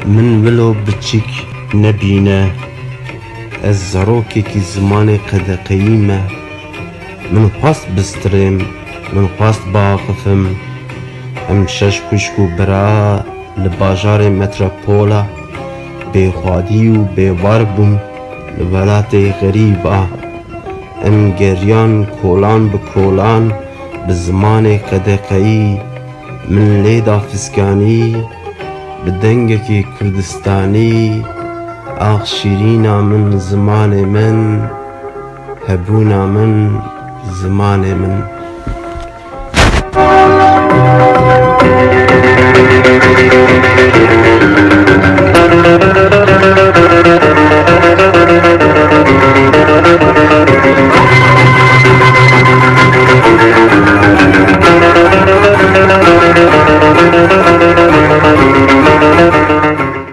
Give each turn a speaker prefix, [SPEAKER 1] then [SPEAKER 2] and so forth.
[SPEAKER 1] من ولو بچیک نبینه از زروکی که زمان قدقیمه من خواست بسترم من خواست باقفم ام شش کشکو برا لباجار متروپولا بخوادی و بوار بوم لولات غریبه ام گریان کولان بکولان بزمان قدقی من لیدا فسکانی بدنگکی کردستانی آخ شیرینا من زمان من هبونا من زمان من